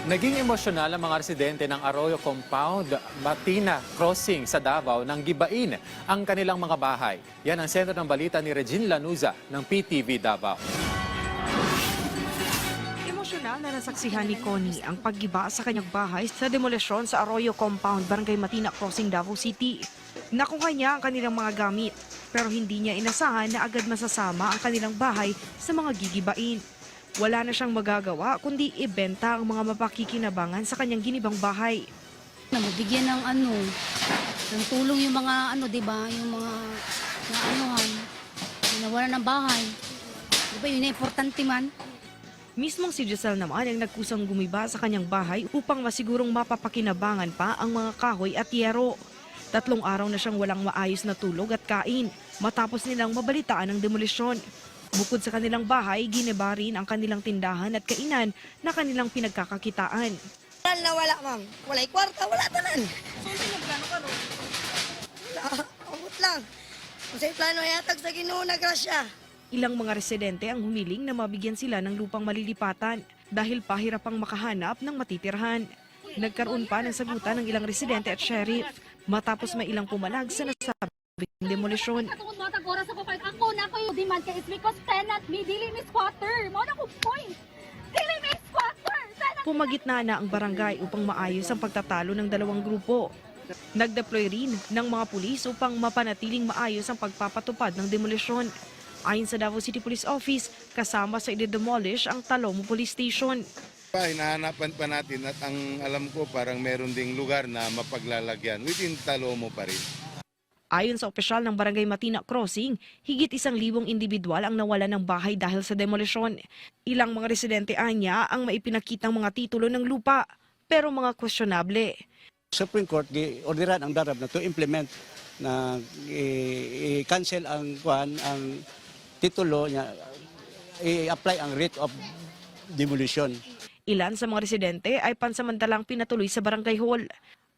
Naging emosyonal ang mga residente ng Arroyo Compound, Matina Crossing sa Davao nang gibain ang kanilang mga bahay. Yan ang sentro ng balita ni Regine Lanuza ng PTV Davao. Emosyonal na nasaksihan ni Connie ang paggiba sa kanyang bahay sa demolisyon sa Arroyo Compound, Barangay Matina Crossing, Davao City. Nakuha niya ang kanilang mga gamit pero hindi niya inasahan na agad masasama ang kanilang bahay sa mga gigibain. Wala na siyang magagawa kundi ibenta ang mga mapakikinabangan sa kanyang ginibang bahay. Mabigyan ng ng tulong yung mga di ba, yung mga nawala ng bahay. Di ba, yun na importante man. Mismong si Giselle naman ang nagkusang gumiba sa kanyang bahay upang masigurong mapapakinabangan pa ang mga kahoy at yero. 3 araw na siyang walang maayos na tulog at kain matapos nilang mabalitaan ang demolisyon. Bukod sa kanilang bahay, giniba rin ang kanilang tindahan at kainan na kanilang pinagkakakitaan. Wala, ma'am. Wala'y kwarta, wala tanan. So, sinagplano ka, no? Abot lang. Kung sa'yo plano yatag sa Ginoo na grasya. Ilang mga residente ang humiling na mabigyan sila ng lupang malilipatan dahil pahirapang makahanap ng matitirhan. Nagkaroon pa ng sagutan ng ilang residente at sheriff matapos may ilang pumalag sa nasabing demolisyon. Ako na ko yung demand kay is because tenant me dili mi squatter. Mo na ko point. Dili mi squatter. Pumagitna na ang barangay upang maayos ang pagtatalo ng dalawang grupo. Nagdeploy rin ng mga pulis upang mapanatiling maayos ang pagpapatupad ng demolisyon. Ayon sa Davao City Police Office, kasama sa i-demolish ang Talomo Police Station. Hinahanapan pa natin at ang alam ko parang meron ding lugar na mapaglalagyan within Talomo pa rin. Ayon sa opisyal ng Barangay Matina Crossing, higit 1,000 individual ang nawala ng bahay dahil sa demolisyon. Ilang mga residente anya ang maipinakitang mga titulo ng lupa, pero mga questionable. Supreme Court orderan ang DARAB na to implement na i-cancel ang titulo niya, i-apply ang rate of demolition. Ilan sa mga residente ay pansamantalang pinatuloy sa barangay hall.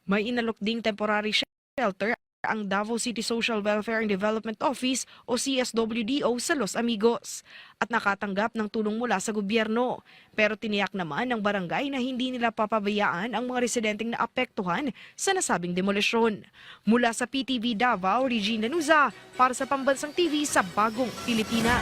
May inalok ding temporary shelter ang Davao City Social Welfare and Development Office o CSWDO sa Los Amigos at nakatanggap ng tulong mula sa gobyerno. Pero tiniyak naman ng barangay na hindi nila papabayaan ang mga residenteng naapektuhan sa nasabing demolisyon. Mula sa PTV Davao, Regine Lanuza para sa Pambansang TV sa Bagong Pilipinas.